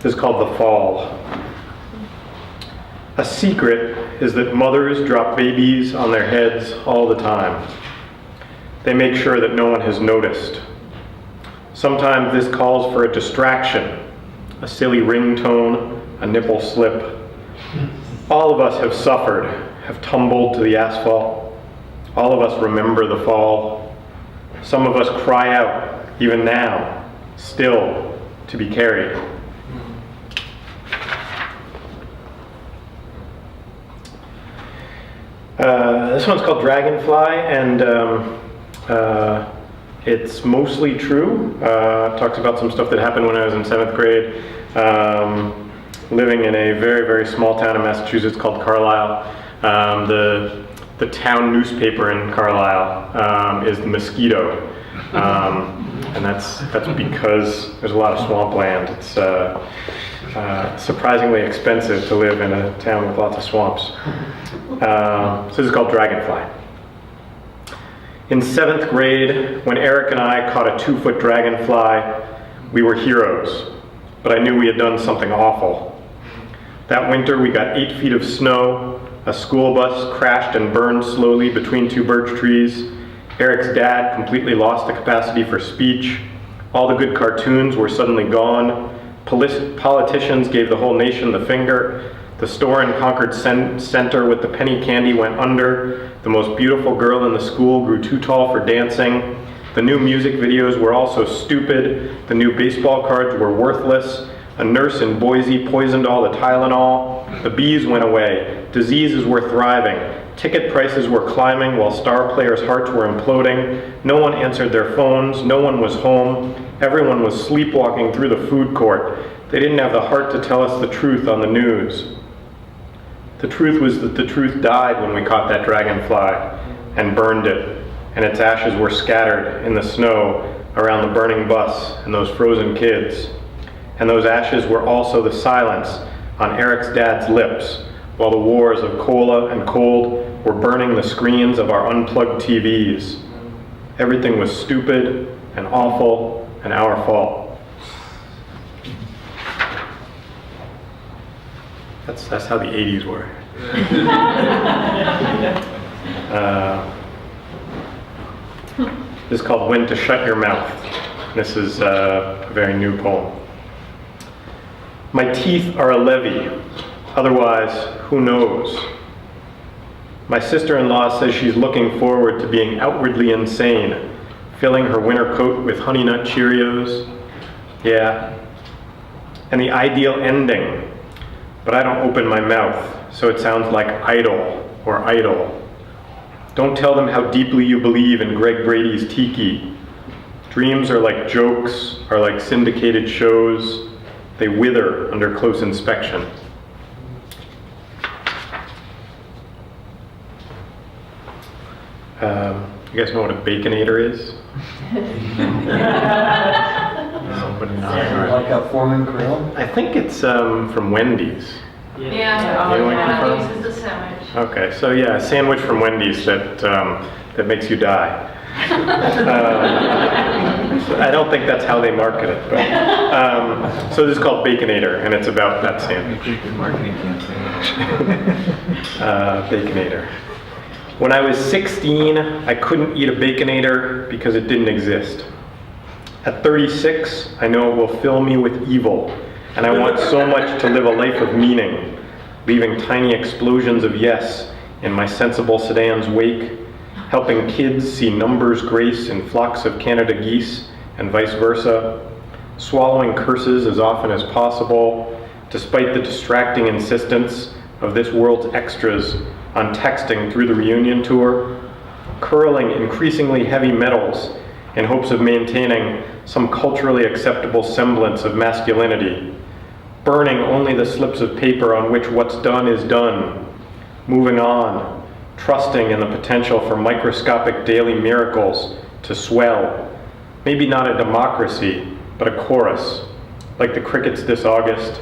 This is called The Fall. A secret is that mothers drop babies on their heads all the time. They make sure that no one has noticed. Sometimes this calls for a distraction, a silly ringtone, a nipple slip. All of us have suffered, have tumbled to the asphalt. All of us remember the fall. Some of us cry out, even now, still to be carried. This one's called Dragonfly, and it's mostly true. It talks about some stuff that happened when I was in 7th grade, living in a very, very small town in Massachusetts called Carlisle. The town newspaper in Carlisle is The Mosquito, and that's because there's a lot of swampland. It's surprisingly expensive to live in a town with lots of swamps. So this is called Dragonfly. In 7th grade, when Eric and I caught a 2-foot dragonfly, we were heroes, but I knew we had done something awful. That winter, we got 8 feet of snow, a school bus crashed and burned slowly between 2 birch trees, Eric's dad completely lost the capacity for speech, all the good cartoons were suddenly gone, politicians gave the whole nation the finger, the store in Concord Center with the penny candy went under, the most beautiful girl in the school grew too tall for dancing, the new music videos were all so stupid, the new baseball cards were worthless, a nurse in Boise poisoned all the Tylenol, the bees went away, diseases were thriving, ticket prices were climbing while star players' hearts were imploding, no one answered their phones, no one was home, everyone was sleepwalking through the food court. They didn't have the heart to tell us the truth on the news. The truth was that the truth died when we caught that dragonfly and burned it, and its ashes were scattered in the snow around the burning bus and those frozen kids. And those ashes were also the silence on Eric's dad's lips while the wars of cola and cold were burning the screens of our unplugged TVs. Everything was stupid and awful and our fault. That's how the 80s were. This is called When to Shut Your Mouth. This is a very new poem. My teeth are a levee, otherwise, who knows? My sister-in-law says she's looking forward to being outwardly insane, filling her winter coat with Honey Nut Cheerios. Yeah, and the ideal ending, but I don't open my mouth, so it sounds like idle or idle. Don't tell them how deeply you believe in Greg Brady's tiki. Dreams are like jokes, are like syndicated shows. They wither under close inspection. You guys know what a Baconator is? Somebody not. Like a Foreman grill? I think it's from Wendy's. Anyone confirm? Wendy's is a sandwich. Okay, so yeah, a sandwich from Wendy's that makes you die. I don't think that's how they market it, but so this is called Baconator, and it's about that sandwich. Marketing campaign. Baconator. When I was 16, I couldn't eat a Baconator because it didn't exist. At 36, I know it will fill me with evil, and I want so much to live a life of meaning, leaving tiny explosions of yes in my sensible sedan's wake, helping kids see numbers grace in flocks of Canada geese, and vice versa, swallowing curses as often as possible, despite the distracting insistence of this world's extras on texting through the reunion tour, curling increasingly heavy metals in hopes of maintaining some culturally acceptable semblance of masculinity, burning only the slips of paper on which what's done is done, moving on, trusting in the potential for microscopic daily miracles to swell, maybe not a democracy, but a chorus, like the crickets this August,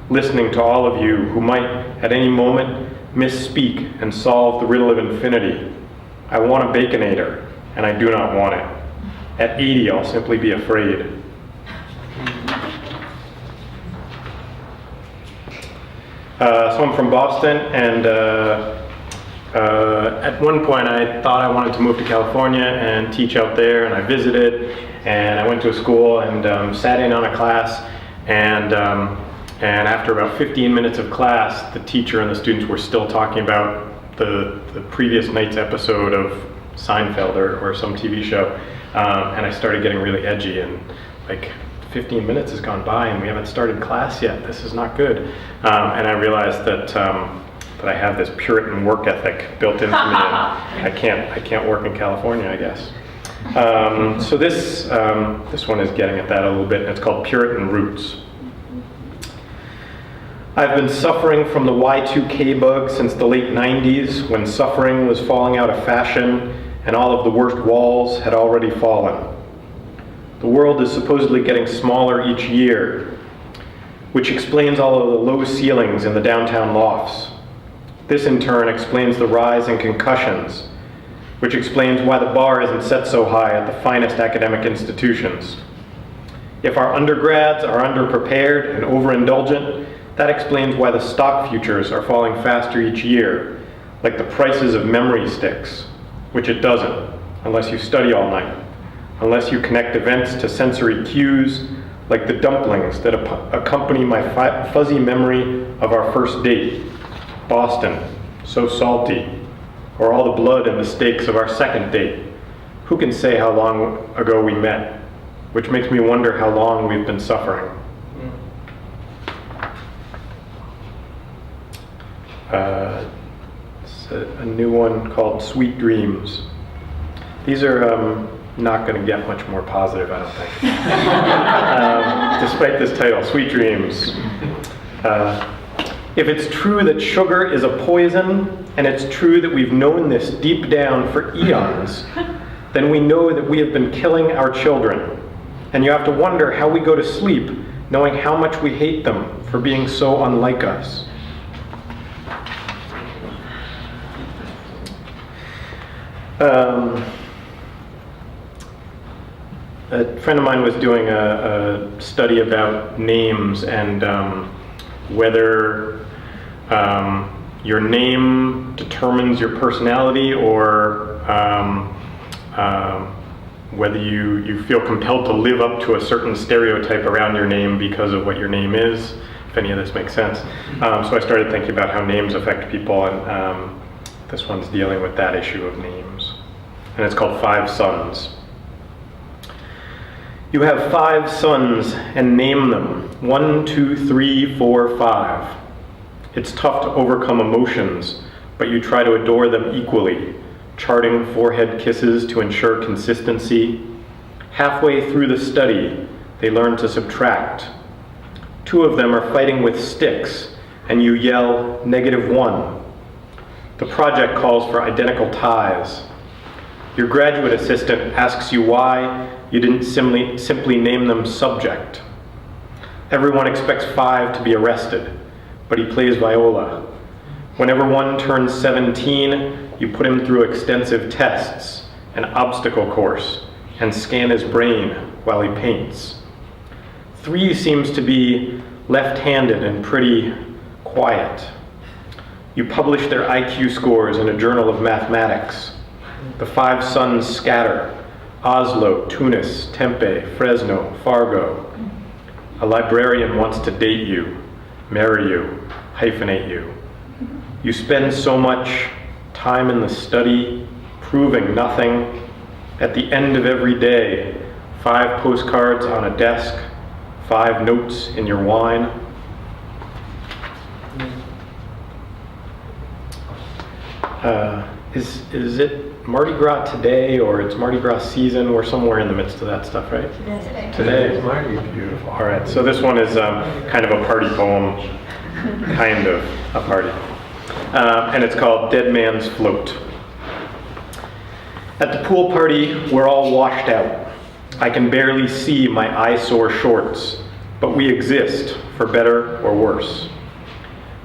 listening to all of you who might at any moment misspeak and solve the riddle of infinity. I want a Baconator, and I do not want it. At 80, I'll simply be afraid. So I'm from Boston, and at one point I thought I wanted to move to California and teach out there, and I visited, and I went to a school and sat in on a class, and after about 15 minutes of class, the teacher and the students were still talking about the previous night's episode of Seinfeld or some TV show, and I started getting really edgy, and like 15 minutes has gone by and we haven't started class yet. This is not good. And I realized that I have this Puritan work ethic built into me, and I can't work in California, I guess. So this one is getting at that a little bit, and it's called Puritan Roots. I've been suffering from the Y2K bug since the late 90s, when suffering was falling out of fashion and all of the worst walls had already fallen. The world is supposedly getting smaller each year, which explains all of the low ceilings in the downtown lofts. This in turn explains the rise in concussions, which explains why the bar isn't set so high at the finest academic institutions. If our undergrads are underprepared and overindulgent, that explains why the stock futures are falling faster each year, like the prices of memory sticks, which it doesn't, unless you study all night, unless you connect events to sensory cues, like the dumplings that accompany my fuzzy memory of our first date, Boston, so salty, or all the blood and the steaks of our second date. Who can say how long ago we met? Which makes me wonder how long we've been suffering. It's a new one called Sweet Dreams. These are not going to get much more positive, I don't think. Despite this title, Sweet Dreams. If it's true that sugar is a poison, and it's true that we've known this deep down for eons, then we know that we have been killing our children. And you have to wonder how we go to sleep, knowing how much we hate them for being so unlike us. A friend of mine was doing a study about names and whether your name determines your personality, or whether you feel compelled to live up to a certain stereotype around your name because of what your name is, if any of this makes sense. So I started thinking about how names affect people, and this one's dealing with that issue of names. And it's called 5 Sons. You have 5 sons and name them. 1, 2, 3, 4, 5. It's tough to overcome emotions, but you try to adore them equally, charting forehead kisses to ensure consistency. Halfway through the study, they learn to subtract. 2 of them are fighting with sticks, and you yell -1. The project calls for identical ties. Your graduate assistant asks you why you didn't simply name them subject. Everyone expects 5 to be arrested, but he plays viola. Whenever one turns 17, you put him through extensive tests, an obstacle course, and scan his brain while he paints. 3 seems to be left-handed and pretty quiet. You publish their IQ scores in a journal of mathematics. The 5 sons scatter: Oslo, Tunis, Tempe, Fresno, Fargo. A librarian wants to date you, marry you, hyphenate you. You spend so much time in the study, proving nothing. At the end of every day, 5 postcards on a desk, 5 notes in your wine. Is it Mardi Gras today, or it's Mardi Gras season? We're somewhere in the midst of that stuff, right? Today. Beautiful. All right, so this one is kind of a party poem, kind of a party. And it's called Dead Man's Float. At the pool party, we're all washed out. I can barely see my eyesore shorts, but we exist, for better or worse.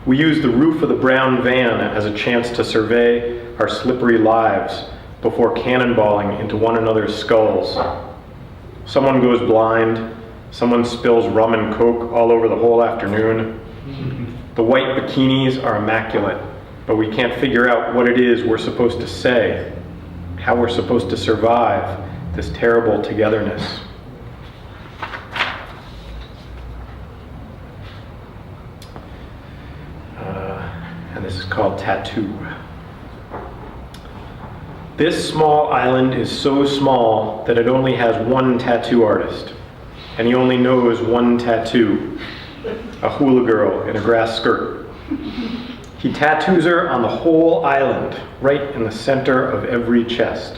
We use the roof of the brown van as a chance to survey our slippery lives before cannonballing into one another's skulls. Someone goes blind, someone spills rum and coke all over the whole afternoon. The white bikinis are immaculate, but we can't figure out what it is we're supposed to say, how we're supposed to survive this terrible togetherness. And this is called Tattoo. This small island is so small that it only has one tattoo artist, and he only knows one tattoo, a hula girl in a grass skirt. He tattoos her on the whole island, right in the center of every chest.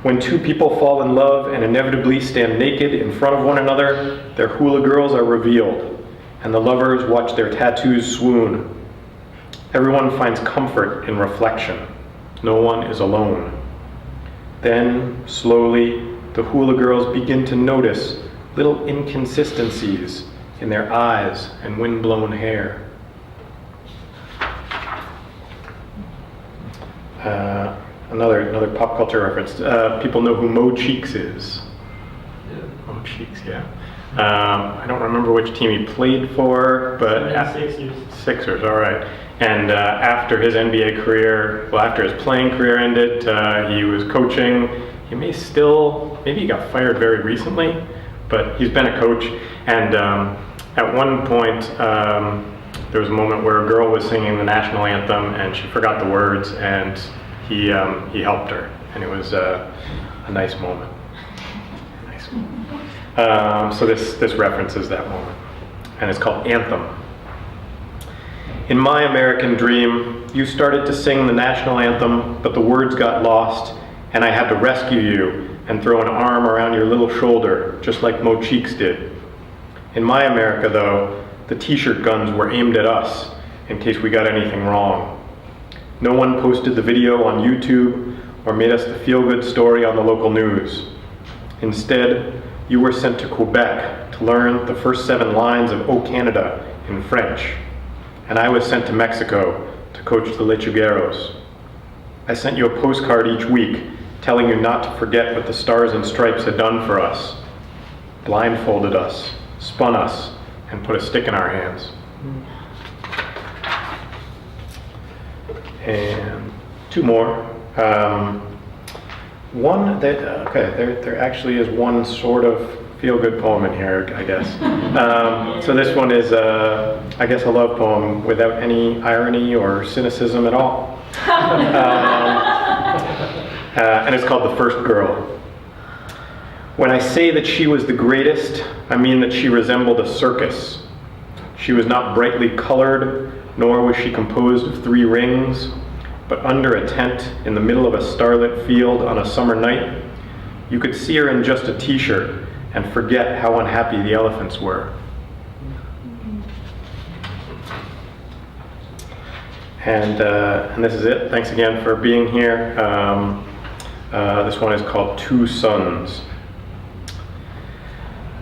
When two people fall in love and inevitably stand naked in front of one another, their hula girls are revealed, and the lovers watch their tattoos swoon. Everyone finds comfort in reflection. No one is alone. Then, slowly, the hula girls begin to notice little inconsistencies in their eyes and windblown hair. Another pop culture reference. People know who Mo Cheeks is. Mo Cheeks, yeah. I don't remember which team he played for, but Sixers, all right. And after his NBA career, well, after his playing career ended, he was coaching. Maybe he got fired very recently, but he's been a coach. And at one point, there was a moment where a girl was singing the national anthem, and she forgot the words, and he helped her, and it was a nice moment. So this references that moment, and it's called Anthem. In my American dream, you started to sing the national anthem, but the words got lost, and I had to rescue you and throw an arm around your little shoulder, just like Mo Cheeks did. In my America, though, the t-shirt guns were aimed at us in case we got anything wrong. No one posted the video on YouTube or made us the feel-good story on the local news. Instead, you were sent to Quebec to learn the first 7 lines of O Canada in French. And I was sent to Mexico to coach the Lechugueros. I sent you a postcard each week telling you not to forget what the Stars and Stripes had done for us. Blindfolded us, spun us, and put a stick in our hands. And 2 more. One that, there actually is one sort of feel-good poem in here, I guess. So this one is, I guess, a love poem without any irony or cynicism at all. And it's called The First Girl. When I say that she was the greatest, I mean that she resembled a circus. She was not brightly colored, nor was she composed of 3 rings, but under a tent in the middle of a starlit field on a summer night, you could see her in just a t-shirt and forget how unhappy the elephants were. And this is it. Thanks again for being here. This one is called 2 Suns.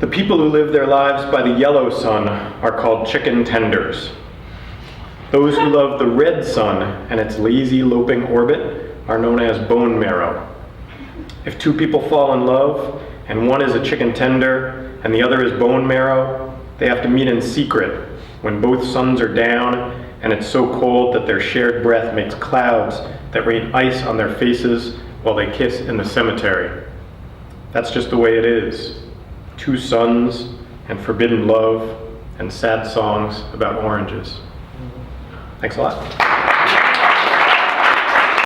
The people who live their lives by the yellow sun are called chicken tenders. Those who love the red sun and its lazy loping orbit are known as bone marrow. If 2 people fall in love, and one is a chicken tender and the other is bone marrow, they have to meet in secret when both suns are down and it's so cold that their shared breath makes clouds that rain ice on their faces while they kiss in the cemetery. That's just the way it is. 2 suns and forbidden love and sad songs about oranges. Thanks a lot.